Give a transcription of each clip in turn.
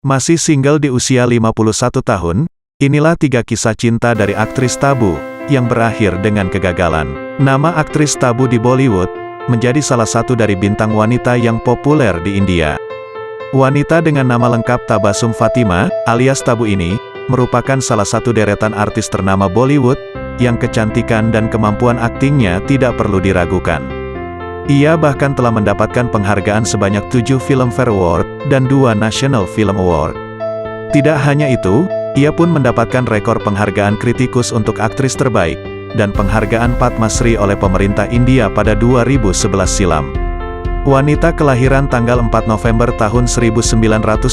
Masih single di usia 51 tahun, inilah 3 kisah cinta dari aktris tabu, yang berakhir dengan kegagalan. Nama aktris tabu di Bollywood, menjadi salah satu dari bintang wanita yang populer di India. Wanita dengan nama lengkap Tabassum Fatima, alias Tabu ini, merupakan salah satu deretan artis ternama Bollywood, yang kecantikan dan kemampuan aktingnya tidak perlu diragukan. Ia bahkan telah mendapatkan penghargaan sebanyak 7 Filmfare Award, dan 2 National Film Award. Tidak hanya itu, ia pun mendapatkan rekor penghargaan kritikus untuk aktris terbaik, dan penghargaan Padma Shri oleh pemerintah India pada 2011 silam. Wanita kelahiran tanggal 4 November tahun 1971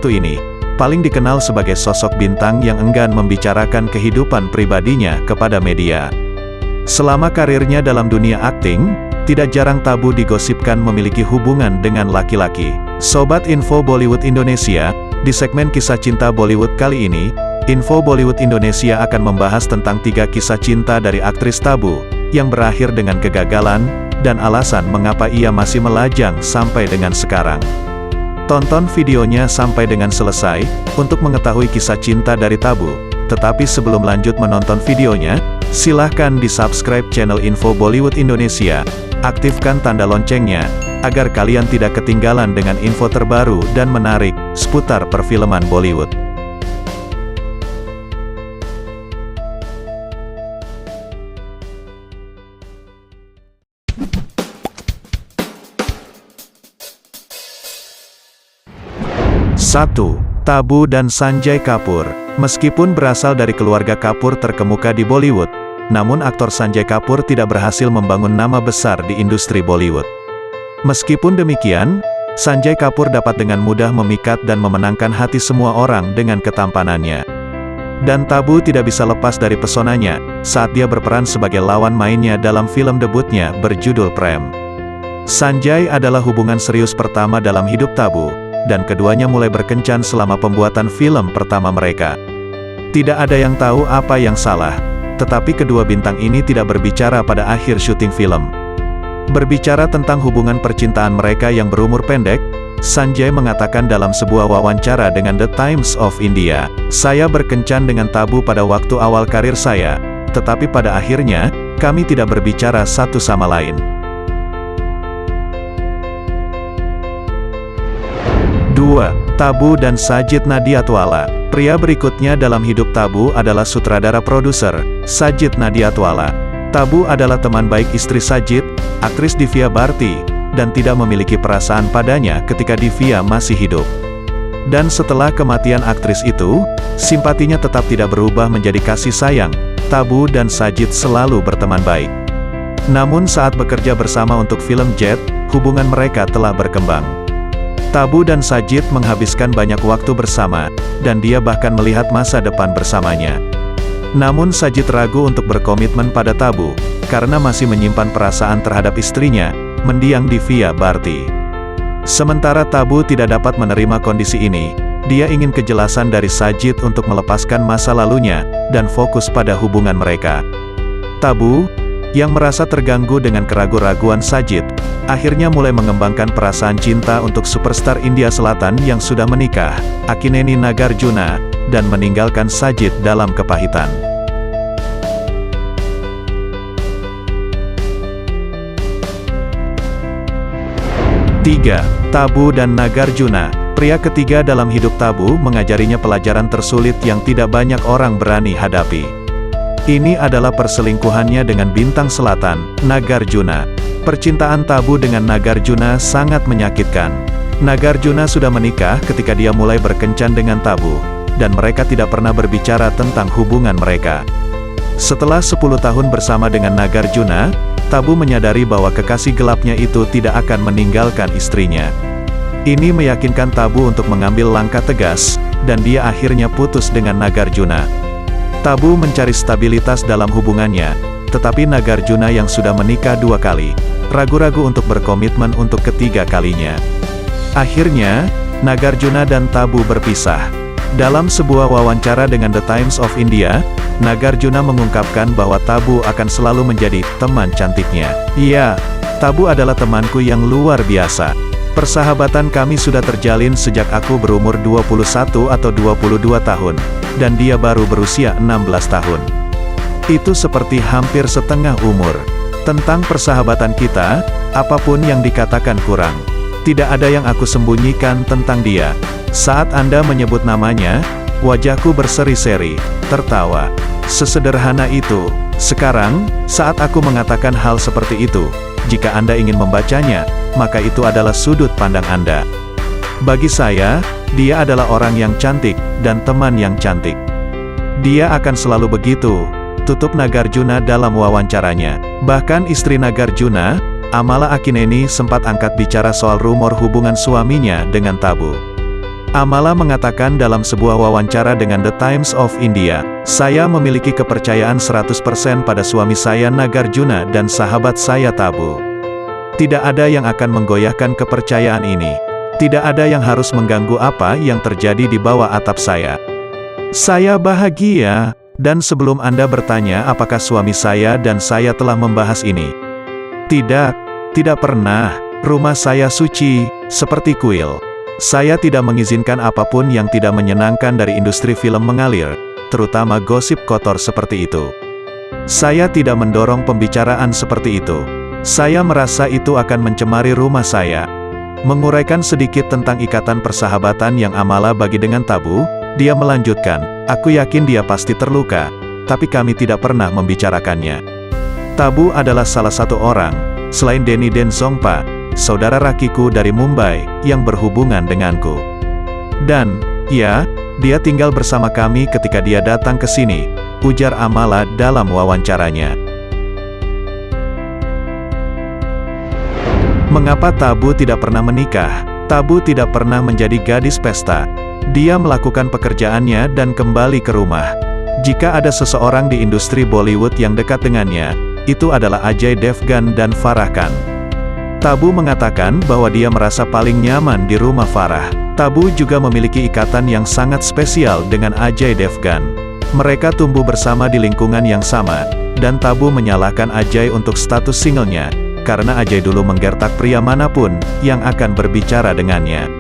ini, paling dikenal sebagai sosok bintang yang enggan membicarakan kehidupan pribadinya kepada media. Selama karirnya dalam dunia akting, tidak jarang Tabu digosipkan memiliki hubungan dengan laki-laki. Sobat Info Bollywood Indonesia, di segmen kisah cinta Bollywood kali ini, Info Bollywood Indonesia akan membahas tentang 3 kisah cinta dari aktris Tabu, yang berakhir dengan kegagalan, dan alasan mengapa ia masih melajang sampai dengan sekarang. Tonton videonya sampai dengan selesai, untuk mengetahui kisah cinta dari Tabu. Tetapi sebelum lanjut menonton videonya, silahkan di-subscribe channel Info Bollywood Indonesia, aktifkan tanda loncengnya, agar kalian tidak ketinggalan dengan info terbaru dan menarik, seputar perfilman Bollywood. Satu, Tabu dan Sanjay Kapoor. Meskipun berasal dari keluarga Kapoor terkemuka di Bollywood, namun aktor Sanjay Kapoor tidak berhasil membangun nama besar di industri Bollywood. Meskipun demikian, Sanjay Kapoor dapat dengan mudah memikat dan memenangkan hati semua orang dengan ketampanannya. Dan Tabu tidak bisa lepas dari pesonanya, saat dia berperan sebagai lawan mainnya dalam film debutnya berjudul Prem. Sanjay adalah hubungan serius pertama dalam hidup Tabu, dan keduanya mulai berkencan selama pembuatan film pertama mereka. Tidak ada yang tahu apa yang salah, tetapi kedua bintang ini tidak berbicara pada akhir syuting film. Berbicara tentang hubungan percintaan mereka yang berumur pendek, Sanjay mengatakan dalam sebuah wawancara dengan The Times of India, "Saya berkencan dengan Tabu pada waktu awal karir saya, tetapi pada akhirnya, kami tidak berbicara satu sama lain." 2. Tabu dan Sajid Nadiadwala. Pria berikutnya dalam hidup Tabu adalah sutradara produser, Sajid Nadiadwala. Tabu adalah teman baik istri Sajid, aktris Divya Bharti, dan tidak memiliki perasaan padanya ketika Divya masih hidup. Dan setelah kematian aktris itu, simpatinya tetap tidak berubah menjadi kasih sayang. Tabu dan Sajid selalu berteman baik. Namun saat bekerja bersama untuk film Jet, hubungan mereka telah berkembang. Tabu dan Sajid menghabiskan banyak waktu bersama, dan dia bahkan melihat masa depan bersamanya. Namun Sajid ragu untuk berkomitmen pada Tabu, karena masih menyimpan perasaan terhadap istrinya, mendiang Divya Bharti. Sementara Tabu tidak dapat menerima kondisi ini, dia ingin kejelasan dari Sajid untuk melepaskan masa lalunya, dan fokus pada hubungan mereka. Tabu, yang merasa terganggu dengan keraguan-raguan Sajid, akhirnya mulai mengembangkan perasaan cinta untuk superstar India Selatan yang sudah menikah, Akineni Nagarjuna, dan meninggalkan Sajid dalam kepahitan. 3. Tabu dan Nagarjuna. Pria ketiga dalam hidup Tabu mengajarinya pelajaran tersulit yang tidak banyak orang berani hadapi. Ini adalah perselingkuhannya dengan bintang selatan, Nagarjuna. Percintaan Tabu dengan Nagarjuna sangat menyakitkan. Nagarjuna sudah menikah ketika dia mulai berkencan dengan Tabu, dan mereka tidak pernah berbicara tentang hubungan mereka. Setelah 10 tahun bersama dengan Nagarjuna, Tabu menyadari bahwa kekasih gelapnya itu tidak akan meninggalkan istrinya. Ini meyakinkan Tabu untuk mengambil langkah tegas, dan dia akhirnya putus dengan Nagarjuna. Tabu mencari stabilitas dalam hubungannya, tetapi Nagarjuna yang sudah menikah 2 kali, ragu-ragu untuk berkomitmen untuk ketiga kalinya. Akhirnya, Nagarjuna dan Tabu berpisah. Dalam sebuah wawancara dengan The Times of India, Nagarjuna mengungkapkan bahwa Tabu akan selalu menjadi teman cantiknya. "Iya, Tabu adalah temanku yang luar biasa. Persahabatan kami sudah terjalin sejak aku berumur 21 atau 22 tahun, dan dia baru berusia 16 tahun. Itu seperti hampir setengah umur. Tentang persahabatan kita, apapun yang dikatakan kurang. Tidak ada yang aku sembunyikan tentang dia. Saat Anda menyebut namanya, wajahku berseri-seri, tertawa. Sesederhana itu. Sekarang, saat aku mengatakan hal seperti itu, jika Anda ingin membacanya, maka itu adalah sudut pandang Anda. Bagi saya, dia adalah orang yang cantik, dan teman yang cantik. Dia akan selalu begitu, tutup Nagarjuna dalam wawancaranya. Bahkan istri Nagarjuna, Amala Akineni sempat angkat bicara soal rumor hubungan suaminya dengan Tabu. Amala mengatakan dalam sebuah wawancara dengan The Times of India, "Saya memiliki kepercayaan 100% pada suami saya Nagarjuna dan sahabat saya Tabu. Tidak ada yang akan menggoyahkan kepercayaan ini. Tidak ada yang harus mengganggu apa yang terjadi di bawah atap saya. Saya bahagia." Dan sebelum Anda bertanya apakah suami saya dan saya telah membahas ini. Tidak pernah. Rumah saya suci, seperti kuil. Saya tidak mengizinkan apapun yang tidak menyenangkan dari industri film mengalir, terutama gosip kotor seperti itu. Saya tidak mendorong pembicaraan seperti itu. Saya merasa itu akan mencemari rumah saya. Menguraikan sedikit tentang ikatan persahabatan yang Amala bagi dengan Tabu, dia melanjutkan, "Aku yakin dia pasti terluka, tapi kami tidak pernah membicarakannya. Tabu adalah salah satu orang, selain Denny Denzongpa, saudara rakiku dari Mumbai, yang berhubungan denganku. Dan, ya, dia tinggal bersama kami ketika dia datang ke sini," ujar Amala dalam wawancaranya. Mengapa Tabu tidak pernah menikah? Tabu tidak pernah menjadi gadis pesta. Dia melakukan pekerjaannya dan kembali ke rumah. Jika ada seseorang di industri Bollywood yang dekat dengannya, itu adalah Ajay Devgan dan Farah Khan. Tabu mengatakan bahwa dia merasa paling nyaman di rumah Farah. Tabu juga memiliki ikatan yang sangat spesial dengan Ajay Devgan. Mereka tumbuh bersama di lingkungan yang sama, dan Tabu menyalahkan Ajay untuk status singlenya, karena Ajay dulu menggertak pria manapun yang akan berbicara dengannya.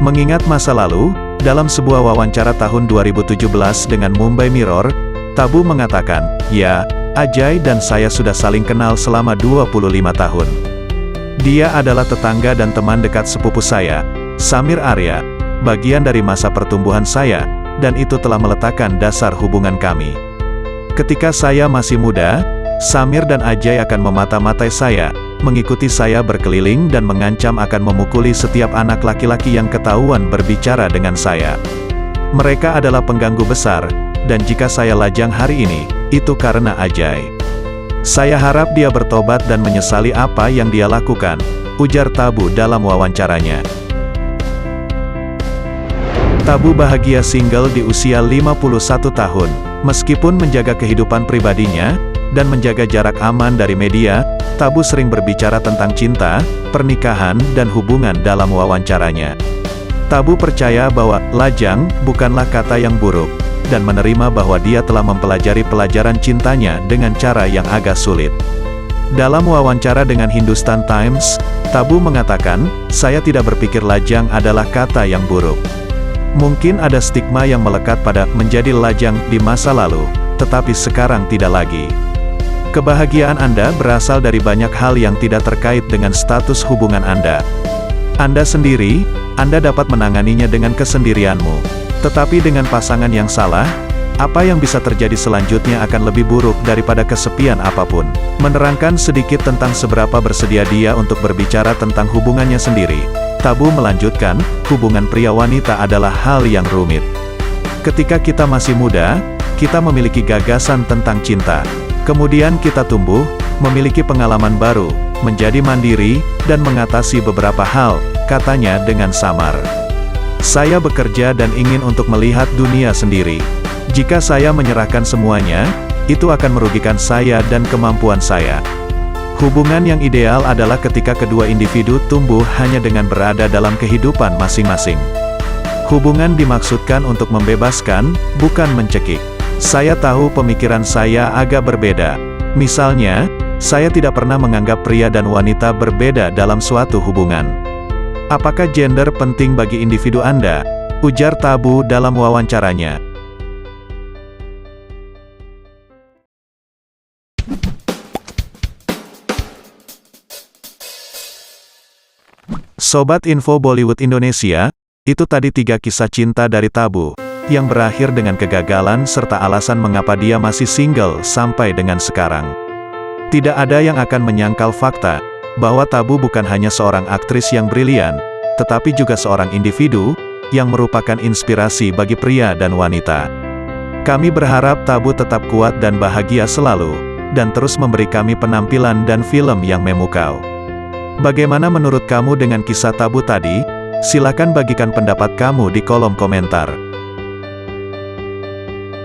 Mengingat masa lalu, dalam sebuah wawancara tahun 2017 dengan Mumbai Mirror, Tabu mengatakan, "Ya, Ajay dan saya sudah saling kenal selama 25 tahun. Dia adalah tetangga dan teman dekat sepupu saya, Samir Arya, bagian dari masa pertumbuhan saya, dan itu telah meletakkan dasar hubungan kami. Ketika saya masih muda, Samir dan Ajay akan memata-matai saya, mengikuti saya berkeliling dan mengancam akan memukuli setiap anak laki-laki yang ketahuan berbicara dengan saya. Mereka adalah pengganggu besar, dan jika saya lajang hari ini, itu karena Ajay. Saya harap dia bertobat dan menyesali apa yang dia lakukan," ujar Tabu dalam wawancaranya. Tabu bahagia single di usia 51 tahun. Meskipun menjaga kehidupan pribadinya, dan menjaga jarak aman dari media, Tabu sering berbicara tentang cinta, pernikahan, dan hubungan dalam wawancaranya. Tabu percaya bahwa lajang bukanlah kata yang buruk, dan menerima bahwa dia telah mempelajari pelajaran cintanya dengan cara yang agak sulit. Dalam wawancara dengan Hindustan Times, Tabu mengatakan, "Saya tidak berpikir lajang adalah kata yang buruk. Mungkin ada stigma yang melekat pada menjadi lajang di masa lalu, tetapi sekarang tidak lagi. Kebahagiaan Anda berasal dari banyak hal yang tidak terkait dengan status hubungan Anda. Anda sendiri, Anda dapat menanganinya dengan kesendirianmu. Tetapi dengan pasangan yang salah, apa yang bisa terjadi selanjutnya akan lebih buruk daripada kesepian apapun." Menerangkan sedikit tentang seberapa bersedia dia untuk berbicara tentang hubungannya sendiri, Tabu melanjutkan, "Hubungan pria-wanita adalah hal yang rumit. Ketika kita masih muda, kita memiliki gagasan tentang cinta. Kemudian kita tumbuh, memiliki pengalaman baru, menjadi mandiri, dan mengatasi beberapa hal," katanya dengan samar. "Saya bekerja dan ingin untuk melihat dunia sendiri. Jika saya menyerahkan semuanya, itu akan merugikan saya dan kemampuan saya. Hubungan yang ideal adalah ketika kedua individu tumbuh hanya dengan berada dalam kehidupan masing-masing. Hubungan dimaksudkan untuk membebaskan, bukan mencekik. Saya tahu pemikiran saya agak berbeda. Misalnya, saya tidak pernah menganggap pria dan wanita berbeda dalam suatu hubungan. Apakah gender penting bagi individu Anda? Ujar Tabu dalam wawancaranya. Sobat Info Bollywood Indonesia, itu tadi 3 kisah cinta dari Tabu, yang berakhir dengan kegagalan serta alasan mengapa dia masih single sampai dengan sekarang. Tidak ada yang akan menyangkal fakta, bahwa Tabu bukan hanya seorang aktris yang brilian, tetapi juga seorang individu, yang merupakan inspirasi bagi pria dan wanita. Kami berharap Tabu tetap kuat dan bahagia selalu, dan terus memberi kami penampilan dan film yang memukau. Bagaimana menurut kamu dengan kisah Tabu tadi? Silakan bagikan pendapat kamu di kolom komentar.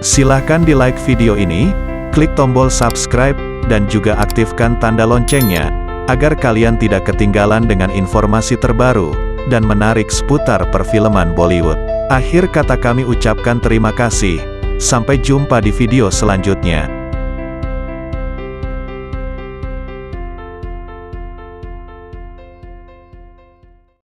Silakan di like video ini, klik tombol subscribe, dan juga aktifkan tanda loncengnya, agar kalian tidak ketinggalan dengan informasi terbaru, dan menarik seputar perfilman Bollywood. Akhir kata kami ucapkan terima kasih, sampai jumpa di video selanjutnya.